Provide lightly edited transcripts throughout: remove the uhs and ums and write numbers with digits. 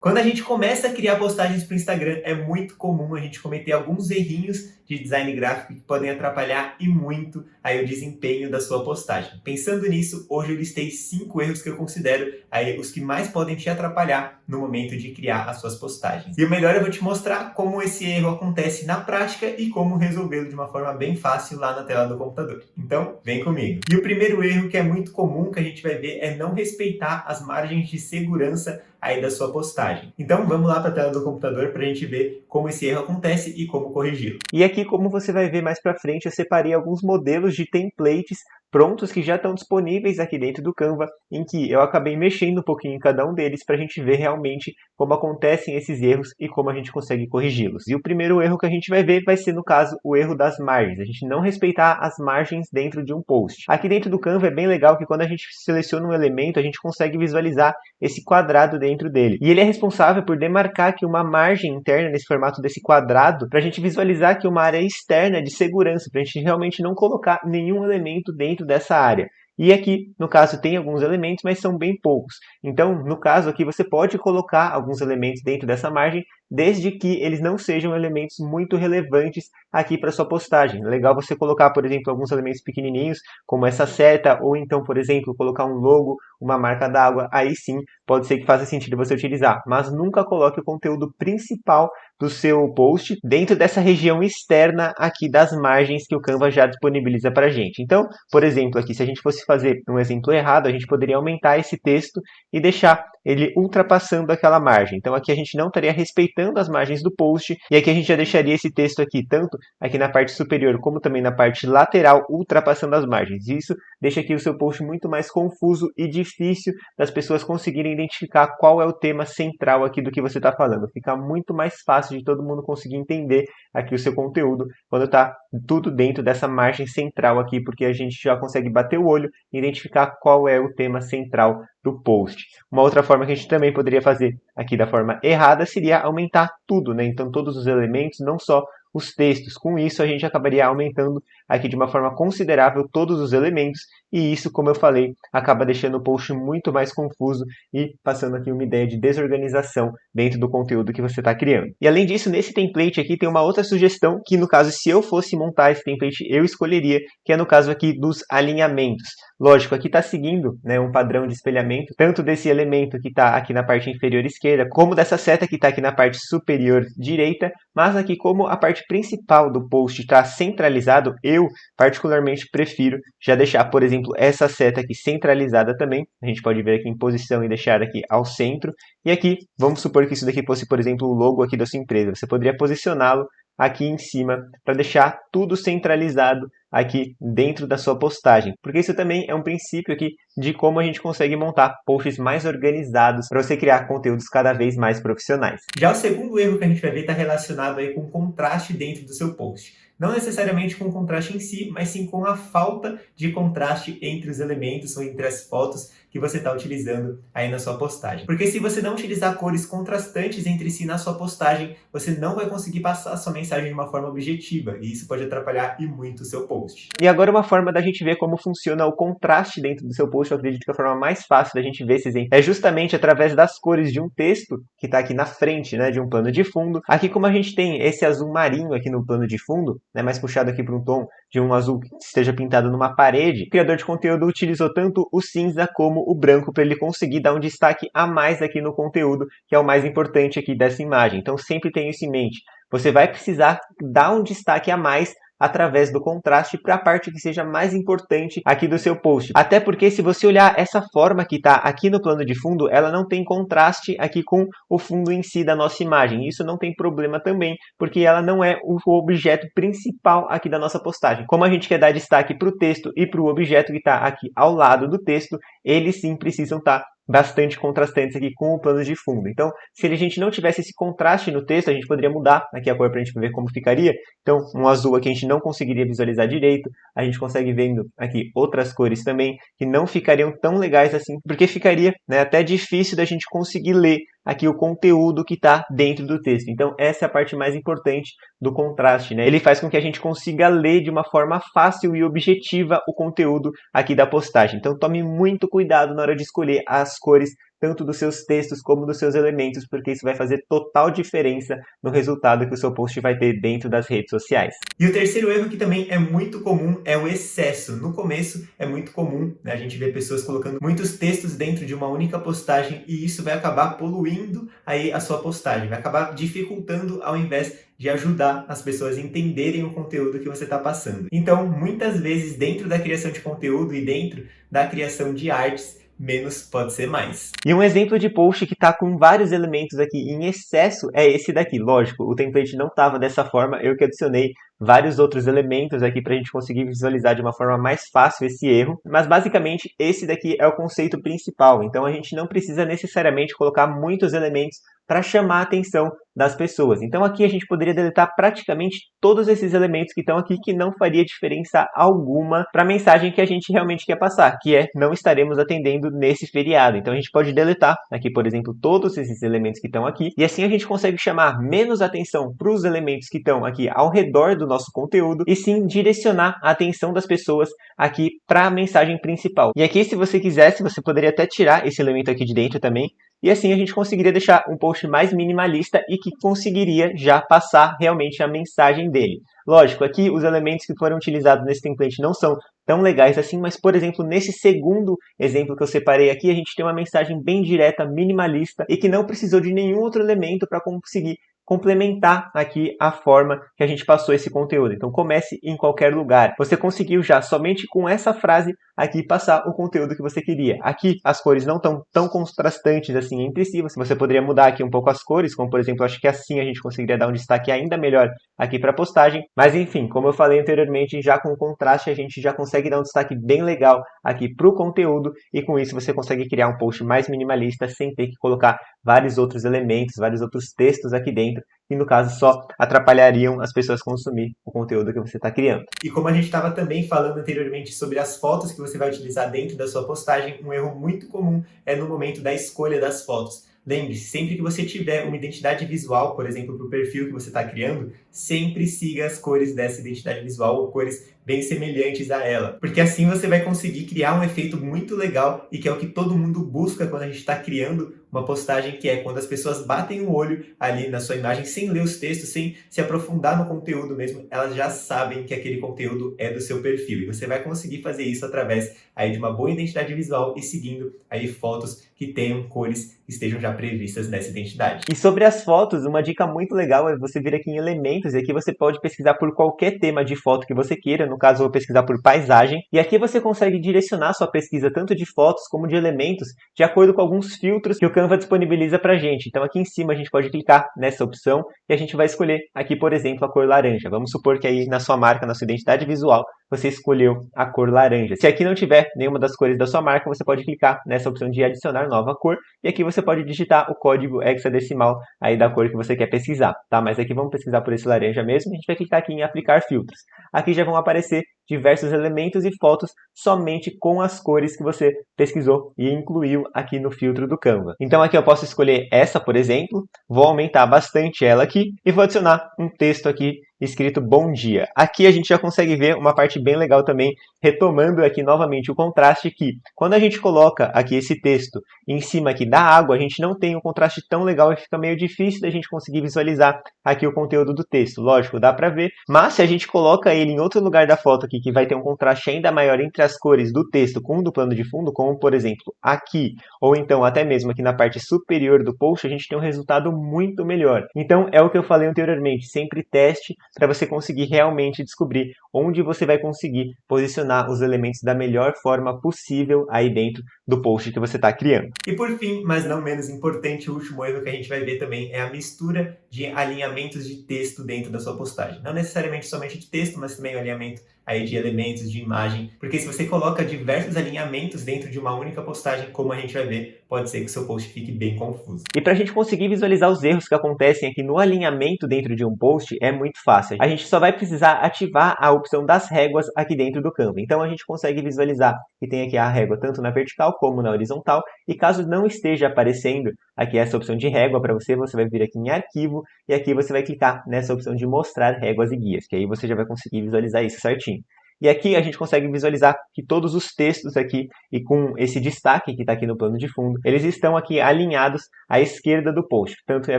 Quando a gente começa a criar postagens para o Instagram, é muito comum a gente cometer alguns errinhos de design gráfico que podem atrapalhar e muito aí o desempenho da sua postagem. Pensando nisso, hoje eu listei 5 erros que eu considero aí os que mais podem te atrapalhar no momento de criar as suas postagens. E o melhor, eu vou te mostrar como esse erro acontece na prática e como resolvê-lo de uma forma bem fácil lá na tela do computador. Então, vem comigo. E o primeiro erro que é muito comum que a gente vai ver é não respeitar as margens de segurança aí da sua postagem. Então vamos lá para a tela do computador para a gente ver como esse erro acontece e como corrigi-lo. E aqui, como você vai ver mais para frente, eu separei alguns modelos de templates prontos que já estão disponíveis aqui dentro do Canva, em que eu acabei mexendo um pouquinho em cada um deles para a gente ver realmente como acontecem esses erros e como a gente consegue corrigi-los. E o primeiro erro que a gente vai ver vai ser, no caso, o erro das margens. A gente não respeitar as margens dentro de um post. Aqui dentro do Canva é bem legal que quando a gente seleciona um elemento, a gente consegue visualizar esse quadrado dentro dele. E ele é responsável por demarcar aqui uma margem interna nesse formato desse quadrado para a gente visualizar aqui uma área externa de segurança, para a gente realmente não colocar nenhum elemento dentro dessa área. E aqui, no caso, tem alguns elementos, mas são bem poucos. Então, no caso aqui, você pode colocar alguns elementos dentro dessa margem, desde que eles não sejam elementos muito relevantes aqui para sua postagem. É legal você colocar, por exemplo, alguns elementos pequenininhos, como essa seta, ou então, por exemplo, colocar um logo, uma marca d'água, aí sim pode ser que faça sentido você utilizar. Mas nunca coloque o conteúdo principal do seu post dentro dessa região externa aqui das margens que o Canva já disponibiliza para a gente. Então, por exemplo, aqui, se a gente fosse fazer um exemplo errado, a gente poderia aumentar esse texto e deixar ele ultrapassando aquela margem. Então, aqui a gente não estaria respeitando as margens do post, e aqui a gente já deixaria esse texto aqui, tanto aqui na parte superior como também na parte lateral, ultrapassando as margens. Isso deixa aqui o seu post muito mais confuso e difícil das pessoas conseguirem identificar qual é o tema central aqui do que você está falando. Fica muito mais fácil de todo mundo conseguir entender aqui o seu conteúdo quando está tudo dentro dessa margem central aqui, porque a gente já consegue bater o olho e identificar qual é o tema central do post. Uma outra forma que a gente também poderia fazer aqui da forma errada seria aumentar tudo, né? Então todos os elementos, não só os textos. Com isso, a gente acabaria aumentando aqui de uma forma considerável todos os elementos, e isso, como eu falei, acaba deixando o post muito mais confuso e passando aqui uma ideia de desorganização dentro do conteúdo que você está criando. E além disso, nesse template aqui tem uma outra sugestão que, no caso, se eu fosse montar esse template, eu escolheria, que é no caso aqui dos alinhamentos. Lógico, aqui está seguindo, né, um padrão de espelhamento, tanto desse elemento que está aqui na parte inferior esquerda, como dessa seta que está aqui na parte superior direita, mas aqui como a parte principal do post está centralizado, eu particularmente prefiro já deixar, por exemplo, essa seta aqui centralizada também. A gente pode ver aqui em posição e deixar aqui ao centro. E aqui, vamos supor que isso daqui fosse, por exemplo, o logo aqui da sua empresa. Você poderia posicioná-lo aqui em cima para deixar tudo centralizado aqui dentro da sua postagem, porque isso também é um princípio aqui de como a gente consegue montar posts mais organizados para você criar conteúdos cada vez mais profissionais. Já o segundo erro que a gente vai ver está relacionado aí com o contraste dentro do seu post. Não necessariamente com o contraste em si, mas sim com a falta de contraste entre os elementos ou entre as fotos que você está utilizando aí na sua postagem. Porque se você não utilizar cores contrastantes entre si na sua postagem, você não vai conseguir passar a sua mensagem de uma forma objetiva, e isso pode atrapalhar e muito o seu post. E agora uma forma da gente ver como funciona o contraste dentro do seu post, eu acredito que a forma mais fácil da gente ver esse exemplo é justamente através das cores de um texto que está aqui na frente, né, de um plano de fundo. Aqui, como a gente tem esse azul marinho aqui no plano de fundo, né, mais puxado aqui para um tom de um azul que esteja pintado numa parede, o criador de conteúdo utilizou tanto o cinza como o branco para ele conseguir dar um destaque a mais aqui no conteúdo, que é o mais importante aqui dessa imagem. Então sempre tenha isso em mente. Você vai precisar dar um destaque a mais através do contraste para a parte que seja mais importante aqui do seu post. Até porque se você olhar essa forma que está aqui no plano de fundo, ela não tem contraste aqui com o fundo em si da nossa imagem. Isso não tem problema também, porque ela não é o objeto principal aqui da nossa postagem. Como a gente quer dar destaque para o texto e para o objeto que está aqui ao lado do texto, eles sim precisam estar bastante contrastantes aqui com o plano de fundo. Então, se a gente não tivesse esse contraste no texto, a gente poderia mudar aqui a cor para a gente ver como ficaria. Então, um azul aqui a gente não conseguiria visualizar direito. A gente consegue vendo aqui outras cores também que não ficariam tão legais assim, porque ficaria, né, até difícil da gente conseguir ler aqui o conteúdo que está dentro do texto. Então, essa é a parte mais importante do contraste, né? Ele faz com que a gente consiga ler de uma forma fácil e objetiva o conteúdo aqui da postagem. Então, tome muito cuidado na hora de escolher as cores tanto dos seus textos como dos seus elementos, porque isso vai fazer total diferença no resultado que o seu post vai ter dentro das redes sociais. E o terceiro erro que também é muito comum é o excesso. No começo é muito comum, né, a gente ver pessoas colocando muitos textos dentro de uma única postagem e isso vai acabar poluindo aí a sua postagem, vai acabar dificultando ao invés de ajudar as pessoas a entenderem o conteúdo que você está passando. Então, muitas vezes, dentro da criação de conteúdo e dentro da criação de artes, menos pode ser mais. E um exemplo de post que está com vários elementos aqui em excesso é esse daqui. Lógico, o template não estava dessa forma, eu que adicionei vários outros elementos aqui para a gente conseguir visualizar de uma forma mais fácil esse erro, mas basicamente esse daqui é o conceito principal, então a gente não precisa necessariamente colocar muitos elementos para chamar a atenção das pessoas. Então aqui a gente poderia deletar praticamente todos esses elementos que estão aqui, que não faria diferença alguma para a mensagem que a gente realmente quer passar, que é não estaremos atendendo nesse feriado. Então a gente pode deletar aqui, por exemplo, todos esses elementos que estão aqui, e assim a gente consegue chamar menos atenção para os elementos que estão aqui ao redor do nosso conteúdo, e sim direcionar a atenção das pessoas aqui para a mensagem principal. E aqui, se você quisesse, você poderia até tirar esse elemento aqui de dentro também, e assim a gente conseguiria deixar um post mais minimalista e que conseguiria já passar realmente a mensagem dele. Lógico, aqui os elementos que foram utilizados nesse template não são tão legais assim, mas, por exemplo, nesse segundo exemplo que eu separei aqui, a gente tem uma mensagem bem direta, minimalista, e que não precisou de nenhum outro elemento para conseguir complementar aqui a forma que a gente passou esse conteúdo. Então comece em qualquer lugar. Você conseguiu já somente com essa frase aqui passar o conteúdo que você queria. Aqui as cores não estão tão contrastantes assim entre si. Você poderia mudar aqui um pouco as cores, como por exemplo, acho que assim a gente conseguiria dar um destaque ainda melhor aqui para a postagem. Mas enfim, como eu falei anteriormente, já com o contraste a gente já consegue dar um destaque bem legal aqui para o conteúdo, e com isso você consegue criar um post mais minimalista sem ter que colocar vários outros elementos, vários outros textos aqui dentro, que no caso só atrapalhariam as pessoas consumir o conteúdo que você está criando. E como a gente estava também falando anteriormente sobre as fotos que você vai utilizar dentro da sua postagem, um erro muito comum é no momento da escolha das fotos. Lembre-se, sempre que você tiver uma identidade visual, por exemplo, para o perfil que você está criando, sempre siga as cores dessa identidade visual ou cores bem semelhantes a ela. Porque assim você vai conseguir criar um efeito muito legal e que é o que todo mundo busca quando a gente está criando uma postagem, que é quando as pessoas batem o olho ali na sua imagem sem ler os textos, sem se aprofundar no conteúdo mesmo, elas já sabem que aquele conteúdo é do seu perfil. E você vai conseguir fazer isso através aí de uma boa identidade visual e seguindo aí fotos que tenham cores que estejam já previstas nessa identidade. E sobre as fotos, uma dica muito legal é você vir aqui em elementos, e aqui você pode pesquisar por qualquer tema de foto que você queira. No caso, eu vou pesquisar por paisagem, e aqui você consegue direcionar sua pesquisa tanto de fotos como de elementos, de acordo com alguns filtros que o Canva disponibiliza pra gente. Então aqui em cima a gente pode clicar nessa opção e a gente vai escolher aqui, por exemplo, a cor laranja. Vamos supor que aí na sua marca, na sua identidade visual, você escolheu a cor laranja. Se aqui não tiver nenhuma das cores da sua marca, você pode clicar nessa opção de adicionar nova cor, e aqui você pode digitar o código hexadecimal aí da cor que você quer pesquisar, tá? Mas aqui vamos pesquisar por esse laranja mesmo, e a gente vai clicar aqui em aplicar filtros. Aqui já vão aparecer diversos elementos e fotos somente com as cores que você pesquisou e incluiu aqui no filtro do Canva. Então aqui eu posso escolher essa, por exemplo, vou aumentar bastante ela aqui e vou adicionar um texto aqui escrito bom dia. Aqui a gente já consegue ver uma parte bem legal também, retomando aqui novamente o contraste, que quando a gente coloca aqui esse texto em cima aqui da água, a gente não tem um contraste tão legal e fica meio difícil da gente conseguir visualizar aqui o conteúdo do texto. Lógico, dá para ver, mas se a gente coloca ele em outro lugar da foto aqui, que vai ter um contraste ainda maior entre as cores do texto com o do plano de fundo, como por exemplo aqui, ou então até mesmo aqui na parte superior do post, a gente tem um resultado muito melhor. Então é o que eu falei anteriormente, sempre teste para você conseguir realmente descobrir onde você vai conseguir posicionar os elementos da melhor forma possível aí dentro do post que você está criando. E por fim, mas não menos importante, o último erro que a gente vai ver também é a mistura de alinhamentos de texto dentro da sua postagem. Não necessariamente somente de texto, mas também o alinhamento aí de elementos, de imagem, porque se você coloca diversos alinhamentos dentro de uma única postagem, como a gente vai ver, pode ser que o seu post fique bem confuso. E para a gente conseguir visualizar os erros que acontecem aqui no alinhamento dentro de um post, é muito fácil. A gente só vai precisar ativar a opção das réguas aqui dentro do Canva. Então a gente consegue visualizar que tem aqui a régua tanto na vertical como na horizontal, e caso não esteja aparecendo aqui essa opção de régua para você, você vai vir aqui em arquivo, e aqui você vai clicar nessa opção de mostrar réguas e guias, que aí você já vai conseguir visualizar isso certinho. E aqui a gente consegue visualizar que todos os textos aqui, e com esse destaque que está aqui no plano de fundo, eles estão aqui alinhados à esquerda do post. Tanto é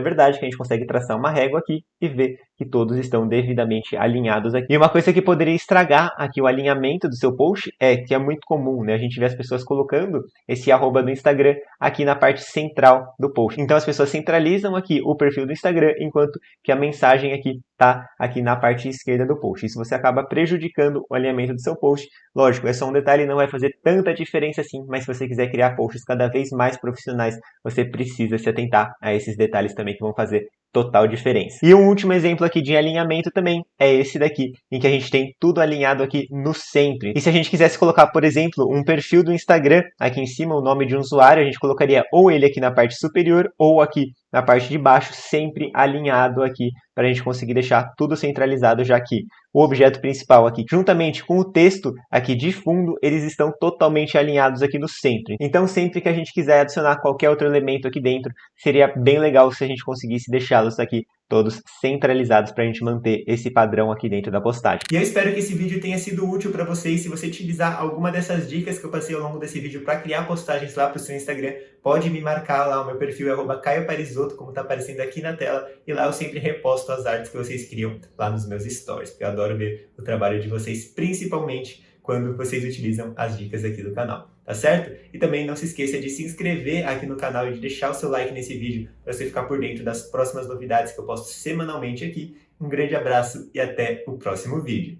verdade que a gente consegue traçar uma régua aqui e ver que todos estão devidamente alinhados aqui. E uma coisa que poderia estragar aqui o alinhamento do seu post é que é muito comum, né? A gente vê as pessoas colocando esse arroba do Instagram aqui na parte central do post. Então as pessoas centralizam aqui o perfil do Instagram, enquanto que a mensagem aqui está aqui na parte esquerda do post. Isso você acaba prejudicando o alinhamento do seu post. Lógico, é só um detalhe, não vai fazer tanta diferença assim, mas se você quiser criar posts cada vez mais profissionais, você precisa se atentar a esses detalhes também que vão fazer total diferença. E um último exemplo aqui de alinhamento também é esse daqui, em que a gente tem tudo alinhado aqui no centro. E se a gente quisesse colocar, por exemplo, um perfil do Instagram aqui em cima, o nome de um usuário, a gente colocaria ou ele aqui na parte superior ou aqui na parte de baixo, sempre alinhado aqui, para a gente conseguir deixar tudo centralizado, já que o objeto principal aqui, juntamente com o texto aqui de fundo, eles estão totalmente alinhados aqui no centro. Então, sempre que a gente quiser adicionar qualquer outro elemento aqui dentro, seria bem legal se a gente conseguisse deixá-los aqui todos centralizados para a gente manter esse padrão aqui dentro da postagem. E eu espero que esse vídeo tenha sido útil para vocês. Se você utilizar alguma dessas dicas que eu passei ao longo desse vídeo para criar postagens lá para o seu Instagram, pode me marcar lá, o meu perfil é @caioparisotto, como está aparecendo aqui na tela, e lá eu sempre reposto as artes que vocês criam lá nos meus stories, porque eu adoro ver o trabalho de vocês, principalmente quando vocês utilizam as dicas aqui do canal, tá certo? E também não se esqueça de se inscrever aqui no canal e de deixar o seu like nesse vídeo para você ficar por dentro das próximas novidades que eu posto semanalmente aqui. Um grande abraço e até o próximo vídeo.